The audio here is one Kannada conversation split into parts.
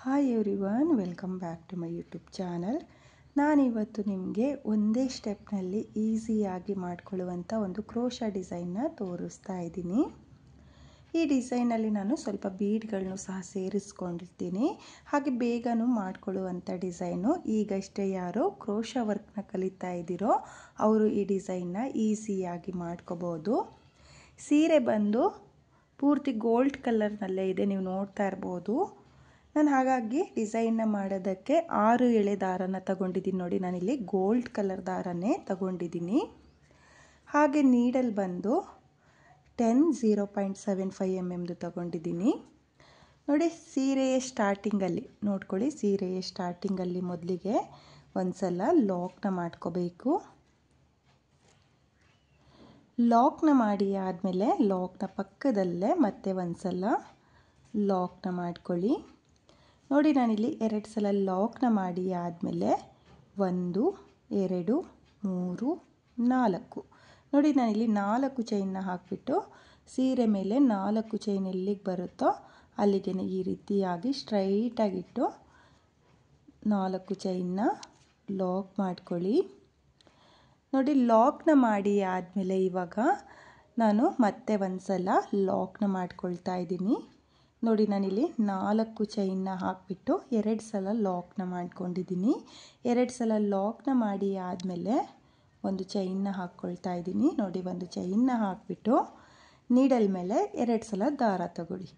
Hi everyone, welcome back to my YouTube channel. ನಾನಿವತ್ತು ನಿಮಗೆ ಒಂದೇ ಸ್ಟೆಪ್ನಲ್ಲಿ ಈಸಿಯಾಗಿ ಮಾಡಿಕೊಳ್ಳುವಂಥ ಒಂದು ಕ್ರೋಶಾ ಡಿಸೈನ್ನ ತೋರಿಸ್ತಾ ಇದ್ದೀನಿ. ಈ ಡಿಸೈನಲ್ಲಿ ನಾನು ಸ್ವಲ್ಪ ಬೀಡ್ಗಳನ್ನು ಸಹ ಸೇರಿಸ್ಕೊಂಡಿರ್ತೀನಿ. ಹಾಗೆ ಬೇಗನೂ ಮಾಡಿಕೊಳ್ಳುವಂಥ ಡಿಸೈನು. ಈಗಷ್ಟೇ ಯಾರು ಕ್ರೋಶಾ ವರ್ಕ್ನ ಕಲಿತಾ ಇದ್ದೀರೋ ಅವರು ಈ ಡಿಸೈನ್ನ ಈಸಿಯಾಗಿ ಮಾಡ್ಕೋಬೋದು. ಸೀರೆ ಬಂದು ಪೂರ್ತಿ ಗೋಲ್ಡ್ ಕಲರ್ನಲ್ಲೇ ಇದೆ, ನೀವು ನೋಡ್ತಾ ಇರ್ಬೋದು. ನಾನು ಹಾಗಾಗಿ ಡಿಸೈನ್ನ ಮಾಡೋದಕ್ಕೆ 6 ಎಳೆ ದಾರನ ತಗೊಂಡಿದ್ದೀನಿ. ನೋಡಿ, ನಾನಿಲ್ಲಿ ಗೋಲ್ಡ್ ಕಲರ್ ದಾರನೇ ತಗೊಂಡಿದ್ದೀನಿ. ಹಾಗೆ ನೀಡಲ್ ಬಂದು 0.75 mm ತಗೊಂಡಿದ್ದೀನಿ. ನೋಡಿ, ಸೀರೆಯ ಸ್ಟಾರ್ಟಿಂಗಲ್ಲಿ ನೋಡ್ಕೊಳ್ಳಿ. ಸೀರೆಯ ಸ್ಟಾರ್ಟಿಂಗಲ್ಲಿ ಮೊದಲಿಗೆ ಒಂದು ಸಲ ಲಾಕ್ನ ಮಾಡ್ಕೋಬೇಕು. ಲಾಕ್ನ ಮಾಡಿ ಆದಮೇಲೆ ಲಾಕ್ನ ಪಕ್ಕದಲ್ಲೇ ಮತ್ತೆ ಒಂದು ಸಲ ಲಾಕ್ನ ಮಾಡ್ಕೊಳ್ಳಿ. ನೋಡಿ, ನಾನಿಲ್ಲಿ 2 ಸಲ ಲಾಕ್ನ ಮಾಡಿ ಆದಮೇಲೆ 1 2 3 4 ನೋಡಿ, ನಾನಿಲ್ಲಿ 4 ಚೈನ್ನ ಹಾಕಿಬಿಟ್ಟು ಸೀರೆ ಮೇಲೆ 4 ಚೈನ್ ಎಲ್ಲಿಗೆ ಬರುತ್ತೋ ಅಲ್ಲಿಗೆ ಈ ರೀತಿಯಾಗಿ ಸ್ಟ್ರೈಟಾಗಿಟ್ಟು 4 ಚೈನ್ನ ಲಾಕ್ ಮಾಡ್ಕೊಳ್ಳಿ. ನೋಡಿ, ಲಾಕ್ನ ಮಾಡಿ ಆದಮೇಲೆ ಇವಾಗ ನಾನು ಮತ್ತೆ ಒಂದು ಸಲ ಲಾಕ್ನ ಮಾಡ್ಕೊಳ್ತಾ ಇದ್ದೀನಿ. ನೋಡಿ, ನಾನಿಲ್ಲಿ 4 ಚೈನ್ನ ಹಾಕಿಬಿಟ್ಟು 2 ಸಲ ಲಾಕ್ನ ಮಾಡ್ಕೊಂಡಿದ್ದೀನಿ. 2 ಸಲ ಲಾಕ್ನ ಮಾಡಿ ಆದಮೇಲೆ ಒಂದು ಚೈನ್ನ ಹಾಕ್ಕೊಳ್ತಾ ಇದ್ದೀನಿ. ನೋಡಿ, ಒಂದು ಚೈನ್ನ ಹಾಕಿಬಿಟ್ಟು ನೀಡಲ್ ಮೇಲೆ 2 ಸಲ ದಾರ ತಗೊಳ್ಳಿ.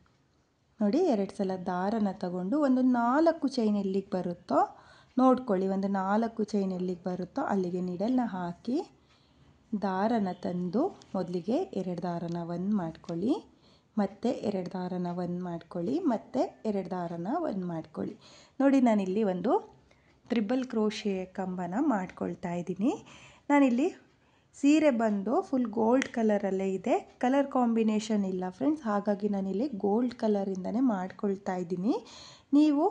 ನೋಡಿ, 2 ಸಲ ದಾರನ ತಗೊಂಡು ಒಂದು 4 ಚೈನ್ ಎಲ್ಲಿಗೆ ಬರುತ್ತೋ ನೋಡ್ಕೊಳ್ಳಿ. ಒಂದು 4 ಚೈನ್ ಎಲ್ಲಿಗೆ ಬರುತ್ತೋ ಅಲ್ಲಿಗೆ ನೀಡಲ್ನ ಹಾಕಿ ದಾರನ ತಂದು ಮೊದಲಿಗೆ 2 ದಾರನ 1 ಮಾಡ್ಕೊಳ್ಳಿ, ಮತ್ತೆ 2 ದಾರನ 1 ಮಾಡ್ಕೊಳ್ಳಿ, ಮತ್ತೆ 2 ದಾರನ 1 ಮಾಡ್ಕೊಳ್ಳಿ. ನೋಡಿ, ನಾನಿಲ್ಲಿ ಒಂದು ಟ್ರಿಬಲ್ ಕ್ರೋಶೆ ಕಂಬನ ಮಾಡ್ಕೊಳ್ತಾ ಇದ್ದೀನಿ. ನಾನಿಲ್ಲಿ ಸೀರೆ ಬಂದು ಫುಲ್ ಗೋಲ್ಡ್ ಕಲರಲ್ಲೇ ಇದೆ, ಕಲರ್ ಕಾಂಬಿನೇಷನ್ ಇಲ್ಲ ಫ್ರೆಂಡ್ಸ್. ಹಾಗಾಗಿ ನಾನಿಲ್ಲಿ ಗೋಲ್ಡ್ ಕಲರಿಂದನೇ ಮಾಡ್ಕೊಳ್ತಾ ಇದ್ದೀನಿ. ನೀವು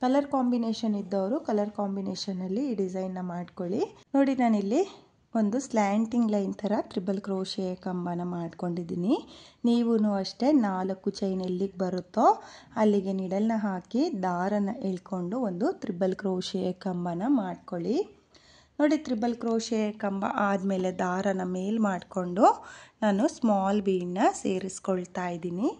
ಕಲರ್ ಕಾಂಬಿನೇಷನ್ ಇದ್ದವರು ಕಲರ್ ಕಾಂಬಿನೇಷನಲ್ಲಿ ಈ ಡಿಸೈನ್ನ ಮಾಡ್ಕೊಳ್ಳಿ. ನೋಡಿ, ನಾನಿಲ್ಲಿ ಒಂದು ಸ್ಲ್ಯಾಂಟಿಂಗ್ ಲೈನ್ ಥರ ಟ್ರಿಬಲ್ ಕ್ರೋಶೆ ಕಂಬನ ಮಾಡ್ಕೊಂಡಿದ್ದೀನಿ. ನೀವೂ ಅಷ್ಟೇ 4 ಚೈನ್ ಎಲ್ಲಿಗೆ ಬರುತ್ತೋ ಅಲ್ಲಿಗೆ ನಿಡಲ್ನ ಹಾಕಿ ದಾರನ ಎಳ್ಕೊಂಡು ಒಂದು ಟ್ರಿಬಲ್ ಕ್ರೋಶೆ ಕಂಬನ ಮಾಡ್ಕೊಳ್ಳಿ. ನೋಡಿ, ಟ್ರಿಬಲ್ ಕ್ರೋಶೆ ಕಂಬ ಆದಮೇಲೆ ದಾರನ ಮೇಲ್ ಮಾಡಿಕೊಂಡು ನಾನು ಸ್ಮಾಲ್ ಬೀಡನ್ನ ಸೇರಿಸ್ಕೊಳ್ತಾ ಇದ್ದೀನಿ.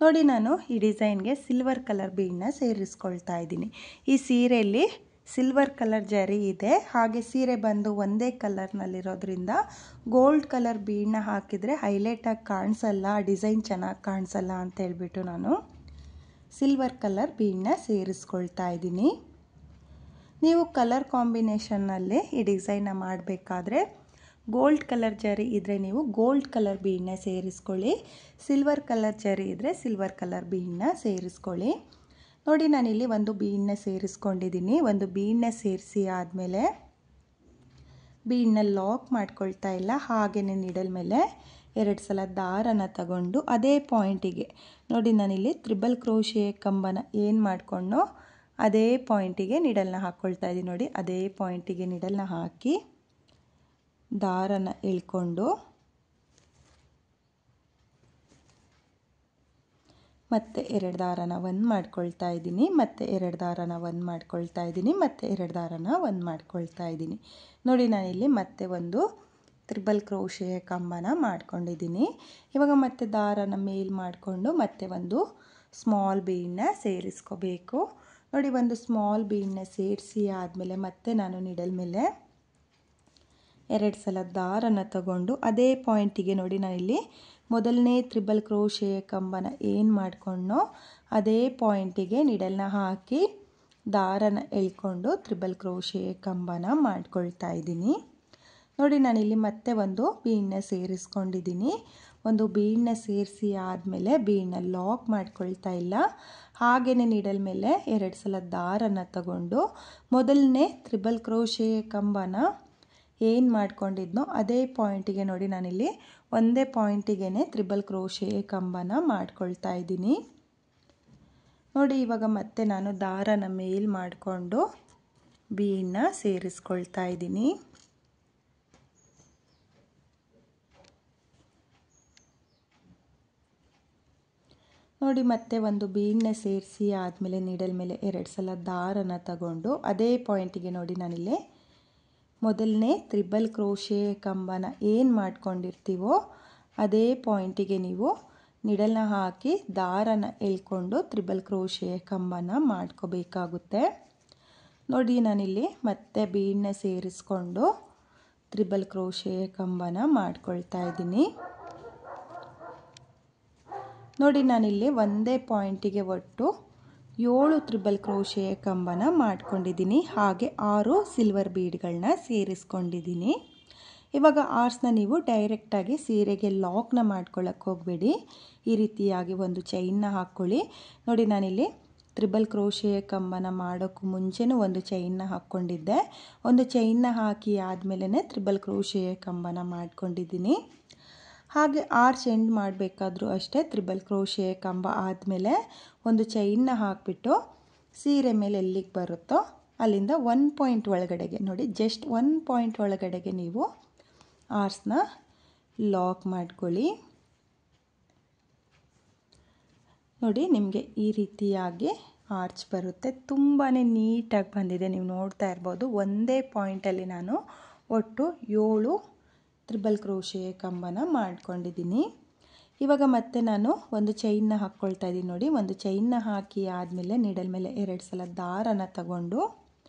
ನೋಡಿ, ನಾನು ಈ ಡಿಸೈನ್ಗೆ ಸಿಲ್ವರ್ ಕಲರ್ ಬೀಡನ್ನ ಸೇರಿಸ್ಕೊಳ್ತಾ ಇದ್ದೀನಿ. ಈ ಸೀರೆಯಲ್ಲಿ ಸಿಲ್ವರ್ ಕಲರ್ ಜರಿ ಇದೆ. ಹಾಗೆ ಸೀರೆ ಬಂದು ಒಂದೇ ಕಲರ್ನಲ್ಲಿರೋದ್ರಿಂದ ಗೋಲ್ಡ್ ಕಲರ್ ಬೀಡನ್ನ ಹಾಕಿದರೆ ಹೈಲೈಟಾಗಿ ಕಾಣಿಸಲ್ಲ, ಡಿಸೈನ್ ಚೆನ್ನಾಗಿ ಕಾಣಿಸಲ್ಲ ಅಂತ ಹೇಳ್ಬಿಟ್ಟು ನಾನು ಸಿಲ್ವರ್ ಕಲರ್ ಬೀಡನ್ನ ಸೇರಿಸ್ಕೊಳ್ತಾ ಇದ್ದೀನಿ. ನೀವು ಕಲರ್ ಕಾಂಬಿನೇಷನ್ನಲ್ಲಿ ಈ ಡಿಸೈನ್ನ ಮಾಡಬೇಕಾದ್ರೆ ಗೋಲ್ಡ್ ಕಲರ್ ಜರಿ ಇದ್ದರೆ ನೀವು ಗೋಲ್ಡ್ ಕಲರ್ ಬೀಡನ್ನ ಸೇರಿಸ್ಕೊಳ್ಳಿ, ಸಿಲ್ವರ್ ಕಲರ್ ಜರಿ ಇದ್ದರೆ ಸಿಲ್ವರ್ ಕಲರ್ ಬೀಡನ್ನ ಸೇರಿಸ್ಕೊಳ್ಳಿ. ನೋಡಿ, ನಾನಿಲ್ಲಿ ಒಂದು ಬೀಡನ್ನ ಸೇರಿಸ್ಕೊಂಡಿದ್ದೀನಿ. ಒಂದು ಬೀಡನ್ನ ಸೇರಿಸಿ ಆದಮೇಲೆ ಬೀಡನ್ನ ಲಾಕ್ ಮಾಡ್ಕೊಳ್ತಾ ಇಲ್ಲ, ಹಾಗೆಯೇ ನೀಡಲ್ ಮೇಲೆ 2 ಸಲ ದಾರನ ತಗೊಂಡು ಅದೇ ಪಾಯಿಂಟಿಗೆ ನೋಡಿ, ನಾನಿಲ್ಲಿ ಟ್ರಿಬಲ್ ಕ್ರೋಶೆ ಕಂಬನ ಏನು ಮಾಡಿಕೊಂಡೋ ಅದೇ ಪಾಯಿಂಟಿಗೆ ನೀಡಲ್ನ ಹಾಕ್ಕೊಳ್ತಾ ಇದ್ದೀನಿ. ನೋಡಿ, ಅದೇ ಪಾಯಿಂಟಿಗೆ ನೀಡಲ್ನ ಹಾಕಿ ದಾರನ ಎಳ್ಕೊಂಡು ಮತ್ತೆ 2 ದಾರನ 1 ಮಾಡ್ಕೊಳ್ತಾ ಇದ್ದೀನಿ, ಮತ್ತೆ 2 ದಾರನ 1 ಮಾಡ್ಕೊಳ್ತಾ ಇದ್ದೀನಿ, ಮತ್ತೆ 2 ದಾರನ 1 ಮಾಡ್ಕೊಳ್ತಾ ಇದ್ದೀನಿ. ನೋಡಿ, ನಾನಿಲ್ಲಿ ಮತ್ತೆ ಒಂದು ಟ್ರಿಬಲ್ ಕ್ರೋಶೆ ಕಂಬನ ಮಾಡ್ಕೊಂಡಿದ್ದೀನಿ. ಇವಾಗ ಮತ್ತೆ ದಾರನ ಮೇಲ್ ಮಾಡಿಕೊಂಡು ಮತ್ತೆ ಒಂದು ಸ್ಮಾಲ್ ಬೀಡನ್ನ ಸೇರಿಸ್ಕೋಬೇಕು. ನೋಡಿ, ಒಂದು ಸ್ಮಾಲ್ ಬೀಡನ್ನ ಸೇರಿಸಿ ಆದಮೇಲೆ ಮತ್ತೆ ನಾನು ನೀಡಲ್ ಮೇಲೆ 2 ಸಲ ದಾರನ ತಗೊಂಡು ಅದೇ ಪಾಯಿಂಟಿಗೆ ನೋಡಿ, ನಾನಿಲ್ಲಿ ಮೊದಲನೇ ಟ್ರಿಬಲ್ ಕ್ರೋಶೆ ಕಂಬನ ಏನು ಮಾಡಿಕೊಂಡೋ ಅದೇ ಪಾಯಿಂಟಿಗೆ ನೀಡಲ್ನ ಹಾಕಿ ದಾರನ ಎಳ್ಕೊಂಡು ಟ್ರಿಬಲ್ ಕ್ರೋಶೆ ಕಂಬನ ಮಾಡ್ಕೊಳ್ತಾ ಇದ್ದೀನಿ. ನೋಡಿ, ನಾನಿಲ್ಲಿ ಮತ್ತೆ ಒಂದು ಬೀಡನ್ನ ಸೇರಿಸ್ಕೊಂಡಿದ್ದೀನಿ. ಒಂದು ಬೀಡನ್ನ ಸೇರಿಸಿ ಆದಮೇಲೆ ಬೀಡನ್ನ ಲಾಕ್ ಮಾಡ್ಕೊಳ್ತಾ ಇಲ್ಲ, ಹಾಗೆಯೇ ನೀಡಲ್ ಮೇಲೆ 2 ಸಲ ದಾರನ ತಗೊಂಡು ಮೊದಲನೇ ಟ್ರಿಬಲ್ ಕ್ರೋಶೆ ಕಂಬನ ಏನು ಮಾಡ್ಕೊಂಡಿದ್ನೋ ಅದೇ ಪಾಯಿಂಟಿಗೆ ನೋಡಿ, ನಾನಿಲ್ಲಿ ಒಂದೇ ಪಾಯಿಂಟಿಗೆ ಟ್ರಿಬಲ್ ಕ್ರೋಶೆ ಕಂಬನ ಮಾಡ್ಕೊಳ್ತಾ ಇದ್ದೀನಿ. ನೋಡಿ, ಇವಾಗ ಮತ್ತೆ ನಾನು ದಾರನ ಮೇಲ್ ಮಾಡಿಕೊಂಡು ಬೀಡನ್ನ ಸೇರಿಸ್ಕೊಳ್ತಾ ಇದ್ದೀನಿ. ನೋಡಿ ಮತ್ತೆ ಒಂದು ಬೀಡನ್ನ ಸೇರಿಸಿ ಆದಮೇಲೆ ನೀಡಲ್ ಮೇಲೆ 2 ಸಲ ದಾರನ ತಗೊಂಡು ಅದೇ ಪಾಯಿಂಟಿಗೆ ನೋಡಿ ನಾನಿಲ್ಲಿ ಮೊದಲನೇ ತ್ರಿಬಲ್ ಕ್ರೋಶೆ ಕಂಬನ ಏನು ಮಾಡ್ಕೊಂಡಿರ್ತೀವೋ ಅದೇ ಪಾಯಿಂಟಿಗೆ ನೀವು ನಿಡಲ್ನ ಹಾಕಿ ದಾರನ ಎಳ್ಕೊಂಡು ತ್ರಿಬಲ್ ಕ್ರೋಶೆ ಕಂಬನ ಮಾಡ್ಕೋಬೇಕಾಗುತ್ತೆ. ನೋಡಿ ನಾನಿಲ್ಲಿ ಮತ್ತೆ ಬೀಡನ್ನ ಸೇರಿಸ್ಕೊಂಡು ತ್ರಿಬಲ್ ಕ್ರೋಶೆ ಕಂಬನ ಮಾಡ್ಕೊಳ್ತಾ ಇದ್ದೀನಿ. ನೋಡಿ ನಾನಿಲ್ಲಿ ಒಂದೇ ಪಾಯಿಂಟಿಗೆ ಒಟ್ಟು 7 ತ್ರಿಬಲ್ ಕ್ರೋಶೆ ಕಂಬನ ಮಾಡ್ಕೊಂಡಿದ್ದೀನಿ. ಹಾಗೆ 6 ಸಿಲ್ವರ್ ಬೀಡ್ಗಳನ್ನ ಸೇರಿಸ್ಕೊಂಡಿದ್ದೀನಿ. ಇವಾಗ ಆರ್ಸ್ನ ನೀವು ಡೈರೆಕ್ಟಾಗಿ ಸೀರೆಗೆ ಲಾಕ್ನ ಮಾಡ್ಕೊಳ್ಳೋಕ್ಕೆ ಹೋಗಬೇಡಿ. ಈ ರೀತಿಯಾಗಿ ಒಂದು ಚೈನ್ನ ಹಾಕ್ಕೊಳ್ಳಿ. ನೋಡಿ ನಾನಿಲ್ಲಿ ತ್ರಿಬಲ್ ಕ್ರೋಶೆ ಕಂಬನ ಮಾಡೋಕ್ಕೂ ಮುಂಚೆನೂ ಒಂದು ಚೈನ್ನ ಹಾಕ್ಕೊಂಡಿದ್ದೆ. ಒಂದು ಚೈನ್ನ ಹಾಕಿ ಆದಮೇಲೆ ತ್ರಿಬಲ್ ಕ್ರೋಶೆ ಕಂಬನ ಮಾಡ್ಕೊಂಡಿದ್ದೀನಿ. ಹಾಗೆ ಆರ್ಚ್ ಎಂಡ್ ಮಾಡಬೇಕಾದ್ರೂ ಅಷ್ಟೇ ತ್ರಿಬಲ್ ಕ್ರೋಶೆ ಕಂಬ ಆದಮೇಲೆ ಒಂದು ಚೈನ್ನ ಹಾಕಿಬಿಟ್ಟು ಸೀರೆ ಮೇಲೆ ಎಲ್ಲಿಗೆ ಬರುತ್ತೋ ಅಲ್ಲಿಂದ 1 ಪಾಯಿಂಟ್ ಒಳಗಡೆಗೆ ನೋಡಿ ಜಸ್ಟ್ 1 ಪಾಯಿಂಟ್ ಒಳಗಡೆಗೆ ನೀವು ಆರ್ಸ್ನ ಲಾಕ್ ಮಾಡ್ಕೊಳ್ಳಿ. ನೋಡಿ ನಿಮಗೆ ಈ ರೀತಿಯಾಗಿ ಆರ್ಚ್ ಬರುತ್ತೆ. ತುಂಬಾ ನೀಟಾಗಿ ಬಂದಿದೆ, ನೀವು ನೋಡ್ತಾ ಇರ್ಬೋದು. ಒಂದೇ ಪಾಯಿಂಟಲ್ಲಿ ನಾನು ಒಟ್ಟು 7 ತ್ರಿಬಲ್ ಕ್ರೋಶೆ ಕಂಬನ ಮಾಡ್ಕೊಂಡಿದ್ದೀನಿ. ಇವಾಗ ಮತ್ತೆ ನಾನು ಒಂದು ಚೈನ್ನ ಹಾಕ್ಕೊಳ್ತಾ ಇದ್ದೀನಿ. ನೋಡಿ ಒಂದು ಚೈನ್ನ ಹಾಕಿ ಆದಮೇಲೆ ನೀಡಲ್ ಮೇಲೆ 2 ಸಲ ದಾರನ ತಗೊಂಡು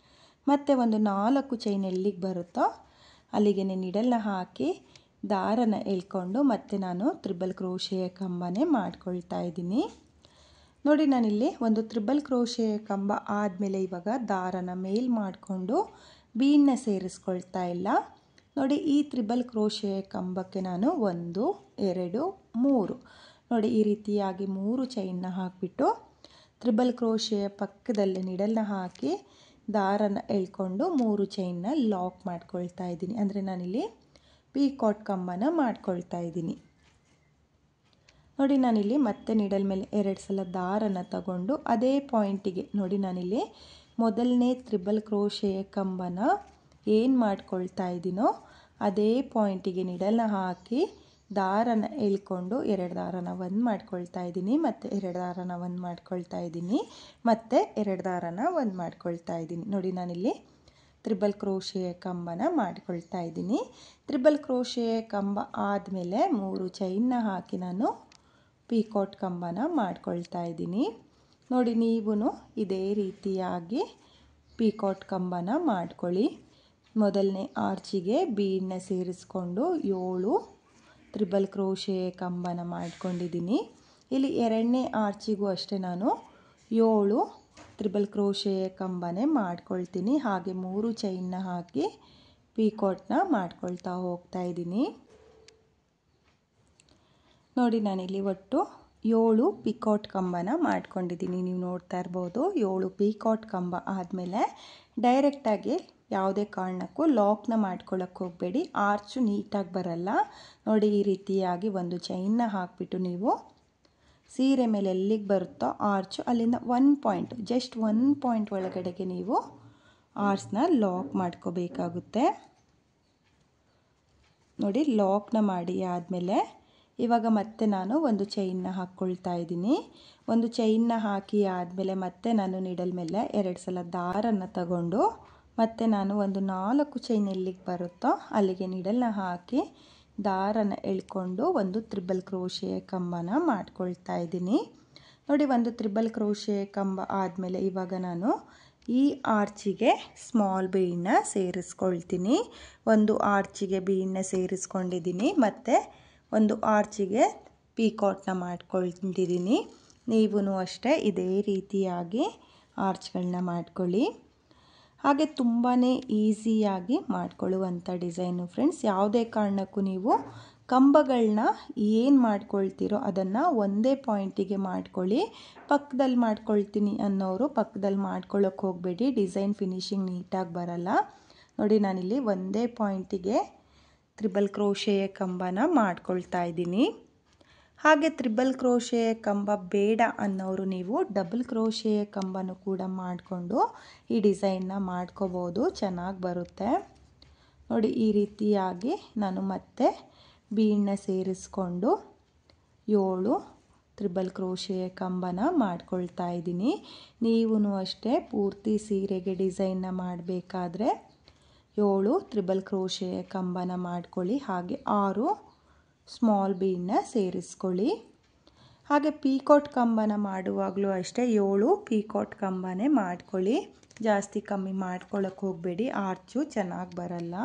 ಮತ್ತೆ ಒಂದು 4 ಚೈನ್ ಎಲ್ಲಿಗೆ ಬರುತ್ತೋ ಅಲ್ಲಿಗೆ ನೀಡಲ್ನ ಹಾಕಿ ದಾರನ ಎಳ್ಕೊಂಡು ಮತ್ತೆ ನಾನು ತ್ರಿಬಲ್ ಕ್ರೋಶೆ ಕಂಬನೇ ಮಾಡ್ಕೊಳ್ತಾ ಇದ್ದೀನಿ. ನೋಡಿ ನಾನಿಲ್ಲಿ ಒಂದು ತ್ರಿಬಲ್ ಕ್ರೋಶೆ ಕಂಬ ಆದಮೇಲೆ ಇವಾಗ ದಾರನ ಮೇಲ್ ಮಾಡಿಕೊಂಡು ಬೀಡನ್ನ ಸೇರಿಸ್ಕೊಳ್ತಾ ಇಲ್ಲ. ನೋಡಿ ಈ ತ್ರಿಬಲ್ ಕ್ರೋಶೆ ಕಂಬಕ್ಕೆ ನಾನು 1 2 3 ನೋಡಿ ಈ ರೀತಿಯಾಗಿ 3 ಚೈನ್ನ ಹಾಕಿಬಿಟ್ಟು ತ್ರಿಬಲ್ ಕ್ರೋಶೆಯ ಪಕ್ಕದಲ್ಲೇ ನಿಡಲ್ನ ಹಾಕಿ ದಾರನ ಎಳ್ಕೊಂಡು 3 ಚೈನ್ನ ಲಾಕ್ ಮಾಡ್ಕೊಳ್ತಾ ಇದ್ದೀನಿ. ಅಂದರೆ ನಾನಿಲ್ಲಿ ಪೀಕಾಟ್ ಕಂಬನ ಮಾಡ್ಕೊಳ್ತಾ ಇದ್ದೀನಿ. ನೋಡಿ ನಾನಿಲ್ಲಿ ಮತ್ತೆ ನಿಡಲ್ ಮೇಲೆ 2 ಸಲ ದಾರನ ತಗೊಂಡು ಅದೇ ಪಾಯಿಂಟಿಗೆ ನೋಡಿ ನಾನಿಲ್ಲಿ ಮೊದಲನೇ ತ್ರಿಬಲ್ ಕ್ರೋಶೆ ಕಂಬನ ಏನು ಮಾಡ್ಕೊಳ್ತಾ ಇದ್ದೀನೋ ಅದೇ ಪಾಯಿಂಟಿಗೆ ನಿಡಲ್ನ ಹಾಕಿ ದಾರನ ಎಳ್ಕೊಂಡು 2 ದಾರನ 1 ಮಾಡ್ಕೊಳ್ತಾ ಇದ್ದೀನಿ. ಮತ್ತು 2 ದಾರನ 1 ಮಾಡ್ಕೊಳ್ತಾ ಇದ್ದೀನಿ. ಮತ್ತು 2 ದಾರನ 1 ಮಾಡ್ಕೊಳ್ತಾ ಇದ್ದೀನಿ. ನೋಡಿ ನಾನಿಲ್ಲಿ ತ್ರಿಬಲ್ ಕ್ರೋಶೆ ಕಂಬನ ಮಾಡ್ಕೊಳ್ತಾ ಇದ್ದೀನಿ. ತ್ರಿಬಲ್ ಕ್ರೋಶೆ ಕಂಬ ಆದಮೇಲೆ 3 ಚೈನ್ನ ಹಾಕಿ ನಾನು ಪೀಕಾಟ್ ಕಂಬನ ಮಾಡ್ಕೊಳ್ತಾ ಇದ್ದೀನಿ. ನೋಡಿ ನೀವು ಇದೇ ರೀತಿಯಾಗಿ ಪೀಕಾಟ್ ಕಂಬನ ಮಾಡ್ಕೊಳ್ಳಿ. ಮೊದಲನೇ ಆರ್ಚಿಗೆ ಬೀಡನ್ನ ಸೇರಿಸ್ಕೊಂಡು 7 ತ್ರಿಬಲ್ ಕ್ರೋಶೆ ಕಂಬನ ಮಾಡ್ಕೊಂಡಿದ್ದೀನಿ. ಇಲ್ಲಿ 2ನೇ ಆರ್ಚಿಗೂ ಅಷ್ಟೇ ನಾನು 7 ತ್ರಿಬಲ್ ಕ್ರೋಶೆ ಕಂಬನೇ ಮಾಡ್ಕೊಳ್ತೀನಿ. ಹಾಗೆ 3 ಚೈನ್ನ ಹಾಕಿ ಪೀಕಾಟ್ನ ಮಾಡ್ಕೊಳ್ತಾ ಹೋಗ್ತಾ ಇದ್ದೀನಿ. ನೋಡಿ ನಾನಿಲ್ಲಿ ಒಟ್ಟು 7 ಪಿಕಾಟ್ ಕಂಬನ ಮಾಡ್ಕೊಂಡಿದ್ದೀನಿ. ನೀವು ನೋಡ್ತಾ ಇರ್ಬೋದು. 7 ಪಿಕಾಟ್ ಕಂಬ ಆದಮೇಲೆ ಡೈರೆಕ್ಟಾಗಿ ಯಾವುದೇ ಕಾರಣಕ್ಕೂ ಲಾಕ್ನ ಮಾಡ್ಕೊಳ್ಳೋಕ್ಕೆ ಹೋಗಬೇಡಿ, ಆರ್ಚು ನೀಟಾಗಿ ಬರಲ್ಲ. ನೋಡಿ ಈ ರೀತಿಯಾಗಿ ಒಂದು ಚೈನ್ನ ಹಾಕಿಬಿಟ್ಟು ನೀವು ಸೀರೆ ಮೇಲೆ ಎಲ್ಲಿಗೆ ಬರುತ್ತೋ ಆರ್ಚು ಅಲ್ಲಿಂದ 1 ಪಾಯಿಂಟ್ ಜಸ್ಟ್ 1 ಪಾಯಿಂಟ್ ಒಳಗಡೆಗೆ ನೀವು ಆರ್ಚ್ನ ಲಾಕ್ ಮಾಡ್ಕೋಬೇಕಾಗುತ್ತೆ. ನೋಡಿ ಲಾಕ್ನ ಮಾಡಿ ಆದಮೇಲೆ ಇವಾಗ ಮತ್ತೆ ನಾನು ಒಂದು ಚೈನ್ನ ಹಾಕ್ಕೊಳ್ತಾ ಇದ್ದೀನಿ. ಒಂದು ಚೈನ್ನ ಹಾಕಿ ಆದಮೇಲೆ ಮತ್ತೆ ನಾನು ನೀಡಲ್ ಮೇಲೆ 2 ಸಲ ದಾರನ ತಗೊಂಡು ಮತ್ತು ನಾನು ಒಂದು 4 ಚೈನ್ ಎಲ್ಲಿಗೆ ಬರುತ್ತೋ ಅಲ್ಲಿಗೆ ನೀಡಲ್ನ ಹಾಕಿ ದಾರನ ಎಳ್ಕೊಂಡು ಒಂದು ತ್ರಿಬಲ್ ಕ್ರೋಶೆ ಕಂಬನ ಮಾಡ್ಕೊಳ್ತಾ ಇದ್ದೀನಿ. ನೋಡಿ ಒಂದು ತ್ರಿಬಲ್ ಕ್ರೋಶೆ ಕಂಬ ಆದಮೇಲೆ ಇವಾಗ ನಾನು ಈ ಆರ್ಚಿಗೆ ಸ್ಮಾಲ್ ಬೀಡನ್ನ ಸೇರಿಸ್ಕೊಳ್ತೀನಿ. ಒಂದು ಆರ್ಚಿಗೆ ಬೀಡನ್ನ ಸೇರಿಸ್ಕೊಂಡಿದ್ದೀನಿ ಮತ್ತು ಒಂದು ಆರ್ಚಿಗೆ ಪೀಕಾಟ್ನ ಮಾಡ್ಕೊಳ್ತಿದ್ದೀನಿ. ನೀವೂ ಅಷ್ಟೇ ಇದೇ ರೀತಿಯಾಗಿ ಆರ್ಚ್ಗಳನ್ನ ಮಾಡ್ಕೊಳ್ಳಿ. ಹಾಗೆ ತುಂಬಾ ಈಸಿಯಾಗಿ ಮಾಡ್ಕೊಳ್ಳುವಂಥ ಡಿಸೈನು ಫ್ರೆಂಡ್ಸ್. ಯಾವುದೇ ಕಾರಣಕ್ಕೂ ನೀವು ಕಂಬಗಳನ್ನ ಏನು ಮಾಡ್ಕೊಳ್ತೀರೋ ಅದನ್ನು ಒಂದೇ ಪಾಯಿಂಟಿಗೆ ಮಾಡ್ಕೊಳ್ಳಿ. ಪಕ್ಕದಲ್ಲಿ ಮಾಡ್ಕೊಳ್ತೀನಿ ಅನ್ನೋರು ಪಕ್ಕದಲ್ಲಿ ಮಾಡ್ಕೊಳ್ಳೋಕೆ ಹೋಗಬೇಡಿ, ಡಿಸೈನ್ ಫಿನಿಶಿಂಗ್ ನೀಟಾಗಿ ಬರಲ್ಲ. ನೋಡಿ ನಾನಿಲ್ಲಿ ಒಂದೇ ಪಾಯಿಂಟಿಗೆ ತ್ರಿಬಲ್ ಕ್ರೋಶೆಯ ಕಂಬನ ಮಾಡ್ಕೊಳ್ತಾ ಇದ್ದೀನಿ. ಹಾಗೆ ತ್ರಿಬಲ್ ಕ್ರೋಶೆಯ ಕಂಬ ಬೇಡ ಅನ್ನೋರು ನೀವು ಡಬಲ್ ಕ್ರೋಶೆಯ ಕಂಬನೂ ಕೂಡ ಮಾಡಿಕೊಂಡು ಈ ಡಿಸೈನ್ನ ಮಾಡ್ಕೋಬೋದು, ಚೆನ್ನಾಗಿ ಬರುತ್ತೆ. ನೋಡಿ ಈ ರೀತಿಯಾಗಿ ನಾನು ಮತ್ತೆ ಬೀಡನ್ನ ಸೇರಿಸ್ಕೊಂಡು 7 ತ್ರಿಬಲ್ ಕ್ರೋಶೆ ಕಂಬನ ಮಾಡ್ಕೊಳ್ತಾ ಇದ್ದೀನಿ. ನೀವು ಅಷ್ಟೇ ಪೂರ್ತಿ ಸೀರೆಗೆ ಡಿಸೈನ್ನ ಮಾಡಬೇಕಾದ್ರೆ 7 ತ್ರಿಬಲ್ ಕ್ರೋಶೆ ಕಂಬನ ಮಾಡ್ಕೊಳ್ಳಿ. ಹಾಗೆ 6 ಸ್ಮಾಲ್ ಬೀಡನ್ನ ಸೇರಿಸ್ಕೊಳ್ಳಿ. ಹಾಗೆ ಪೀಕಾಟ್ ಕಂಬನ ಮಾಡುವಾಗಲೂ ಅಷ್ಟೇ 7 ಪೀಕಾಟ್ ಕಂಬನೇ ಮಾಡ್ಕೊಳ್ಳಿ. ಜಾಸ್ತಿ ಕಮ್ಮಿ ಮಾಡ್ಕೊಳ್ಳೋಕೆ ಹೋಗಬೇಡಿ, ಆರ್ಚು ಚೆನ್ನಾಗಿ ಬರಲ್ಲ.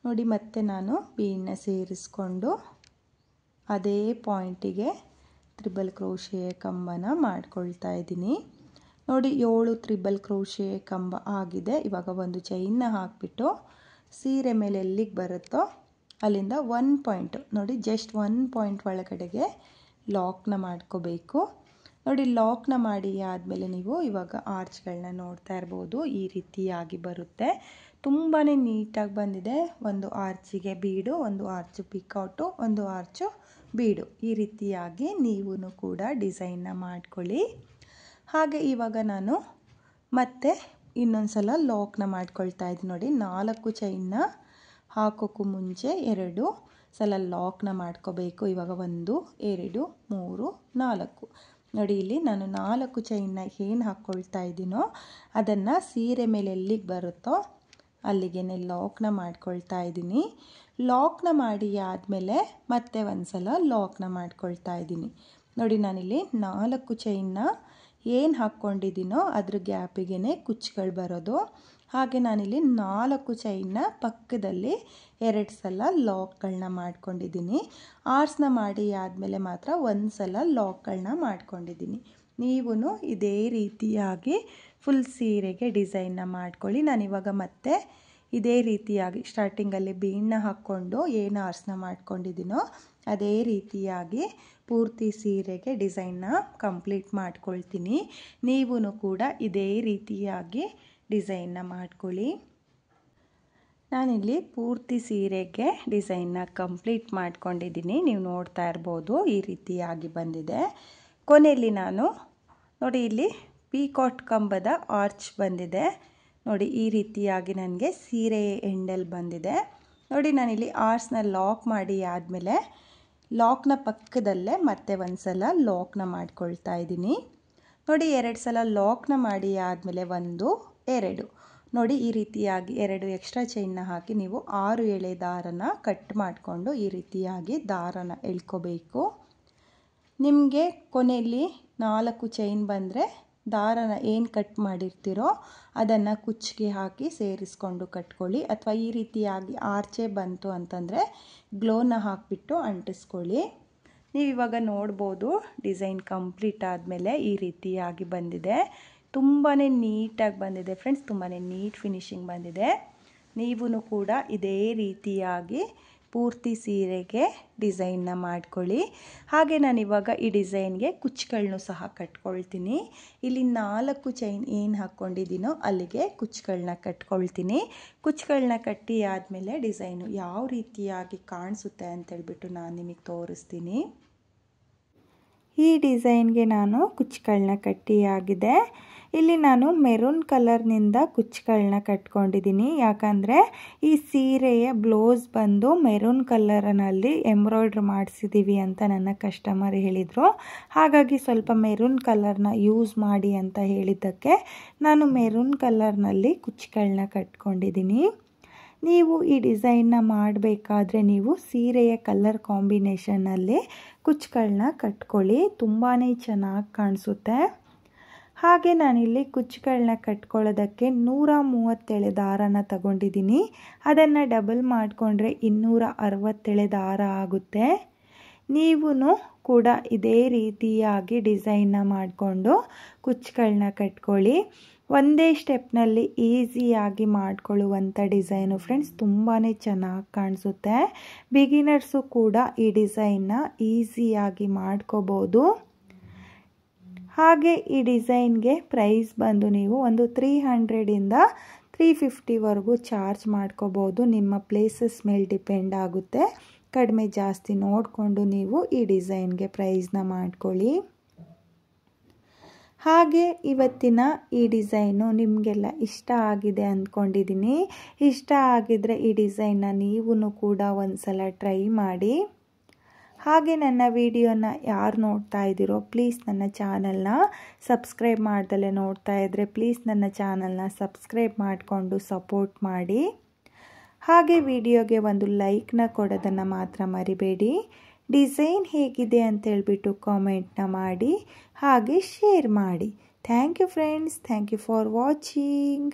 ನೋಡಿ ಮತ್ತೆ ನಾನು ಬೀಡನ್ನ ಸೇರಿಸ್ಕೊಂಡು ಅದೇ ಪಾಯಿಂಟಿಗೆ ತ್ರಿಬಲ್ ಕ್ರೋಶೆ ಕಂಬನ ಮಾಡ್ಕೊಳ್ತಾ ಇದ್ದೀನಿ. ನೋಡಿ 7 ತ್ರಿಬಲ್ ಕ್ರೋಶೆ ಕಂಬ ಆಗಿದೆ. ಇವಾಗ ಒಂದು ಚೈನ್ನ ಹಾಕಿಬಿಟ್ಟು ಸೀರೆ ಮೇಲೆ ಎಲ್ಲಿಗೆ ಬರುತ್ತೋ ಅಲ್ಲಿಂದ 1 ಪಾಯಿಂಟ್ ನೋಡಿ, ಜಸ್ಟ್ 1 ಪಾಯಿಂಟ್ ಒಳಗಡೆಗೆ ಲಾಕ್ನ ಮಾಡ್ಕೋಬೇಕು. ನೋಡಿ ಲಾಕ್ನ ಮಾಡಿ ಆದಮೇಲೆ ನೀವು ಇವಾಗ ಆರ್ಚ್ಗಳನ್ನ ನೋಡ್ತಾ ಇರ್ಬೋದು. ಈ ರೀತಿಯಾಗಿ ಬರುತ್ತೆ, ತುಂಬಾ ನೀಟಾಗಿ ಬಂದಿದೆ. ಒಂದು ಆರ್ಚಿಗೆ ಬೀಡು, ಒಂದು ಆರ್ಚು ಪಿಕೌಟು, ಒಂದು ಆರ್ಚು ಬೀಡು. ಈ ರೀತಿಯಾಗಿ ನೀವು ಕೂಡ ಡಿಸೈನ್ನ ಮಾಡ್ಕೊಳ್ಳಿ. ಹಾಗೆ ಇವಾಗ ನಾನು ಮತ್ತೆ ಇನ್ನೊಂದು ಸಲ ಲಾಕ್ನ ಮಾಡ್ಕೊಳ್ತಾ ಇದ್ದೀನಿ. ನೋಡಿ 4 ಚೈನ್ನ ಹಾಕೋಕ್ಕೂ ಮುಂಚೆ 2 ಸಲ ಲಾಕ್ನ ಮಾಡ್ಕೋಬೇಕು. ಇವಾಗ 1 2 3 4. ನೋಡಿ ಇಲ್ಲಿ ನಾನು 4 ಚೈನ್ನ ಏನು ಹಾಕ್ಕೊಳ್ತಾ ಇದ್ದೀನೋ ಅದನ್ನು ಸೀರೆ ಮೇಲೆ ಎಲ್ಲಿಗೆ ಬರುತ್ತೋ ಅಲ್ಲಿಗೆ ಲಾಕ್ನ ಮಾಡ್ಕೊಳ್ತಾ ಇದ್ದೀನಿ. ಲಾಕ್ನ ಮಾಡಿ ಆದಮೇಲೆ ಮತ್ತೆ ಒಂದು ಸಲ ಲಾಕ್ನ ಮಾಡ್ಕೊಳ್ತಾ ಇದ್ದೀನಿ. ನೋಡಿ ನಾನಿಲ್ಲಿ 4 ಚೈನ್ನ ಏನು ಹಾಕ್ಕೊಂಡಿದ್ದೀನೋ ಅದ್ರ ಗ್ಯಾಪಿಗೆ ಕುಚ್ಚುಗಳು ಬರೋದು. ಹಾಗೆ ನಾನಿಲ್ಲಿ 4 ಚೈನ್ನ ಪಕ್ಕದಲ್ಲಿ 2 ಸಲ ಲಾಕ್ಗಳನ್ನ ಮಾಡ್ಕೊಂಡಿದ್ದೀನಿ. ಆರ್ಸ್ನ ಮಾಡಿ ಆದಮೇಲೆ ಮಾತ್ರ 1 ಸಲ ಲಾಕ್ಗಳನ್ನ ಮಾಡ್ಕೊಂಡಿದ್ದೀನಿ. ನೀವು ಇದೇ ರೀತಿಯಾಗಿ ಫುಲ್ ಸೀರೆಗೆ ಡಿಸೈನ್ನ ಮಾಡ್ಕೊಳ್ಳಿ. ನಾನಿವಾಗ ಮತ್ತೆ ಇದೇ ರೀತಿಯಾಗಿ ಸ್ಟಾರ್ಟಿಂಗಲ್ಲಿ ಬೀಡನ್ನ ಹಾಕ್ಕೊಂಡು ಏನು ಆರ್ಸ್ನ ಮಾಡ್ಕೊಂಡಿದ್ದೀನೋ ಅದೇ ರೀತಿಯಾಗಿ ಪೂರ್ತಿ ಸೀರೆಗೆ ಡಿಸೈನ್ನ ಕಂಪ್ಲೀಟ್ ಮಾಡ್ಕೊಳ್ತೀನಿ. ನೀವು ಕೂಡ ಇದೇ ರೀತಿಯಾಗಿ ಡಿಸೈನ್ನ ಮಾಡ್ಕೊಳ್ಳಿ. ನಾನಿಲ್ಲಿ ಪೂರ್ತಿ ಸೀರೆಗೆ ಡಿಸೈನ್ನ ಕಂಪ್ಲೀಟ್ ಮಾಡ್ಕೊಂಡಿದ್ದೀನಿ. ನೀವು ನೋಡ್ತಾ ಇರ್ಬೋದು ಈ ರೀತಿಯಾಗಿ ಬಂದಿದೆ. ಕೊನೆಯಲ್ಲಿ ನಾನು ನೋಡಿ ಇಲ್ಲಿ ಪೀಕಾಟ್ ಕಂಬದ ಆರ್ಚ್ ಬಂದಿದೆ. ನೋಡಿ ಈ ರೀತಿಯಾಗಿ ನನಗೆ ಸೀರೆ ಎಂಡಲ್ಲಿ ಬಂದಿದೆ. ನೋಡಿ ನಾನಿಲ್ಲಿ ಆರ್ಚ್ನ ಲಾಕ್ ಮಾಡಿ ಆದಮೇಲೆ ಲಾಕ್ನ ಪಕ್ಕದಲ್ಲೇ ಮತ್ತೆ ಒಂದು ಸಲ ಲಾಕ್ನ ಮಾಡ್ಕೊಳ್ತಾ ಇದ್ದೀನಿ. ನೋಡಿ 2 ಸಲ ಲಾಕ್ನ ಮಾಡಿ ಆದಮೇಲೆ 1 2 ನೋಡಿ ಈ ರೀತಿಯಾಗಿ 2 ಎಕ್ಸ್ಟ್ರಾ ಚೈನ್ನ ಹಾಕಿ ನೀವು 6 ಎಳೆ ದಾರನ ಕಟ್ ಮಾಡಿಕೊಂಡು ಈ ರೀತಿಯಾಗಿ ದಾರನ ಎಳ್ಕೋಬೇಕು. ನಿಮಗೆ ಕೊನೆಯಲ್ಲಿ 4 ಚೈನ್ ಬಂದರೆ ದಾರನ ಏನು ಕಟ್ ಮಾಡಿರ್ತೀರೋ ಅದನ್ನು ಕುಚ್ಚಿಗೆ ಹಾಕಿ ಸೇರಿಸ್ಕೊಂಡು ಕಟ್ಕೊಳ್ಳಿ. ಅಥವಾ ಈ ರೀತಿಯಾಗಿ ಆರ್ಚೆ ಬಂತು ಅಂತಂದರೆ ಗ್ಲೋನ ಹಾಕಿಬಿಟ್ಟು ಅಂಟಿಸ್ಕೊಳ್ಳಿ. ನೀವು ಇವಾಗ ನೋಡ್ಬೋದು ಡಿಸೈನ್ ಕಂಪ್ಲೀಟ್ ಆದಮೇಲೆ ಈ ರೀತಿಯಾಗಿ ಬಂದಿದೆ. ತುಂಬಾ ನೀಟಾಗಿ ಬಂದಿದೆ ಫ್ರೆಂಡ್ಸ್, ತುಂಬಾ ನೀಟ್ ಫಿನಿಶಿಂಗ್ ಬಂದಿದೆ. ನೀವು ಕೂಡ ಇದೇ ರೀತಿಯಾಗಿ ಪೂರ್ತಿ ಸೀರೆಗೆ ಡಿಸೈನ್ನ ಮಾಡ್ಕೊಳ್ಳಿ. ಹಾಗೆ ನಾನಿವಾಗ ಈ ಡಿಸೈನ್ಗೆ ಕುಚ್ಚುಗಳನ್ನೂ ಸಹ ಕಟ್ಕೊಳ್ತೀನಿ. ಇಲ್ಲಿ 4 ಚೈನ್ ಏನು ಹಾಕ್ಕೊಂಡಿದ್ದೀನೋ ಅಲ್ಲಿಗೆ ಕುಚ್ಚುಗಳನ್ನ ಕಟ್ಕೊಳ್ತೀನಿ. ಕುಚ್ಚುಗಳನ್ನ ಕಟ್ಟಿ ಆದಮೇಲೆ ಡಿಸೈನು ಯಾವ ರೀತಿಯಾಗಿ ಕಾಣಿಸುತ್ತೆ ಅಂತೇಳ್ಬಿಟ್ಟು ನಾನು ನಿಮಗೆ ತೋರಿಸ್ತೀನಿ. ಈ ಡಿಸೈನ್ಗೆ ನಾನು ಕುಚ್ಚುಗಳನ್ನ ಕಟ್ಟಿಯಾಗಿದೆ. ಇಲ್ಲಿ ನಾನು ಮೆರೂನ್ ಕಲರ್ನಿಂದ ಕುಚ್ಚುಗಳನ್ನ ಕಟ್ಕೊಂಡಿದ್ದೀನಿ. ಯಾಕಂದರೆ ಈ ಸೀರೆಯ ಬ್ಲೌಸ್ ಬಂದು ಮೆರೂನ್ ಕಲರ್ನಲ್ಲಿ ಎಂಬ್ರಾಯ್ಡ್ರಿ ಮಾಡಿಸಿದ್ದೀವಿ ಅಂತ ನನ್ನ ಕಸ್ಟಮರ್ ಹೇಳಿದರು. ಹಾಗಾಗಿ ಸ್ವಲ್ಪ ಮೆರೂನ್ ಕಲರ್ನ ಯೂಸ್ ಮಾಡಿ ಅಂತ ಹೇಳಿದ್ದಕ್ಕೆ ನಾನು ಮೆರೂನ್ ಕಲರ್ನಲ್ಲಿ ಕುಚ್ಚುಗಳನ್ನ ಕಟ್ಕೊಂಡಿದ್ದೀನಿ. ನೀವು ಈ ಡಿಸೈನ್ನ ಮಾಡಬೇಕಾದ್ರೆ ನೀವು ಸೀರೆಯ ಕಲರ್ ಕಾಂಬಿನೇಷನಲ್ಲಿ ಕುಚ್ಚುಗಳನ್ನ ಕಟ್ಕೊಳ್ಳಿ, ತುಂಬಾ ಚೆನ್ನಾಗಿ ಕಾಣಿಸುತ್ತೆ. ಹಾಗೆ ನಾನಿಲ್ಲಿ ಕುಚ್ಚುಗಳನ್ನ ಕಟ್ಕೊಳ್ಳೋದಕ್ಕೆ 137 ದಾರನ ತಗೊಂಡಿದ್ದೀನಿ. ಅದನ್ನು ಡಬಲ್ ಮಾಡಿಕೊಂಡ್ರೆ 267 ದಾರ ಆಗುತ್ತೆ. ನೀವು ಕೂಡ ಇದೇ ರೀತಿಯಾಗಿ ಡಿಸೈನ್ನ ಮಾಡಿಕೊಂಡು ಕುಚ್ಚುಗಳನ್ನ ಕಟ್ಕೊಳ್ಳಿ. ಒಂದೇ ಸ್ಟೆಪ್ನಲ್ಲಿ ಈಸಿಯಾಗಿ ಮಾಡ್ಕೊಳ್ಳುವಂಥ ಡಿಸೈನು ಫ್ರೆಂಡ್ಸ್, ತುಂಬಾ ಚೆನ್ನಾಗಿ ಕಾಣಿಸುತ್ತೆ. ಬಿಗಿನರ್ಸು ಕೂಡ ಈ ಡಿಸೈನ್ನ ಈಸಿಯಾಗಿ ಮಾಡ್ಕೋಬೋದು. ಹಾಗೆ ಈ ಡಿಸೈನ್ಗೆ ಪ್ರೈಸ್ ಬಂದು ನೀವು ಒಂದು 300ಇಂದ 350ವರೆಗೂ ಚಾರ್ಜ್ ಮಾಡ್ಕೋಬೋದು. ನಿಮ್ಮ ಪ್ಲೇಸಸ್ ಮೇಲೆ ಡಿಪೆಂಡ್ ಆಗುತ್ತೆ. ಕಡಿಮೆ ಜಾಸ್ತಿ ನೋಡಿಕೊಂಡು ನೀವು ಈ ಡಿಸೈನ್ಗೆ ಪ್ರೈಸ್ನ ಮಾಡ್ಕೊಳ್ಳಿ. ಹಾಗೆ ಇವತ್ತಿನ ಈ ಡಿಸೈನು ನಿಮಗೆಲ್ಲ ಇಷ್ಟ ಆಗಿದೆ ಅಂದ್ಕೊಂಡಿದ್ದೀನಿ. ಇಷ್ಟ ಆಗಿದ್ರೆ ಈ ಡಿಸೈನ್ನ ನೀವು ಕೂಡ ಒಂದು ಸಲ ಟ್ರೈ ಮಾಡಿ. ಹಾಗೆ ನನ್ನ ವಿಡಿಯೋನ ಯಾರು ನೋಡ್ತಾ ಇದ್ದೀರೋ ಪ್ಲೀಸ್ ನನ್ನ ಚಾನಲ್ನ ಸಬ್ಸ್ಕ್ರೈಬ್ ಮಾಡ್ದಲೇ ನೋಡ್ತಾ ಇದ್ದರೆ ಪ್ಲೀಸ್ ನನ್ನ ಚಾನಲ್ನ ಸಬ್ಸ್ಕ್ರೈಬ್ ಮಾಡಿಕೊಂಡು ಸಪೋರ್ಟ್ ಮಾಡಿ. ಹಾಗೆ ವಿಡಿಯೋಗೆ ಒಂದು ಲೈಕ್ನ ಕೊಡೋದನ್ನು ಮಾತ್ರ ಮರಿಬೇಡಿ. ಡಿಸೈನ್ ಹೇಗಿದೆ ಅಂತೇಳ್ಬಿಟ್ಟು ಕಾಮೆಂಟ್ನ ಮಾಡಿ ಹಾಗೆ ಶೇರ್ ಮಾಡಿ. Thank you friends. Thank you for watching.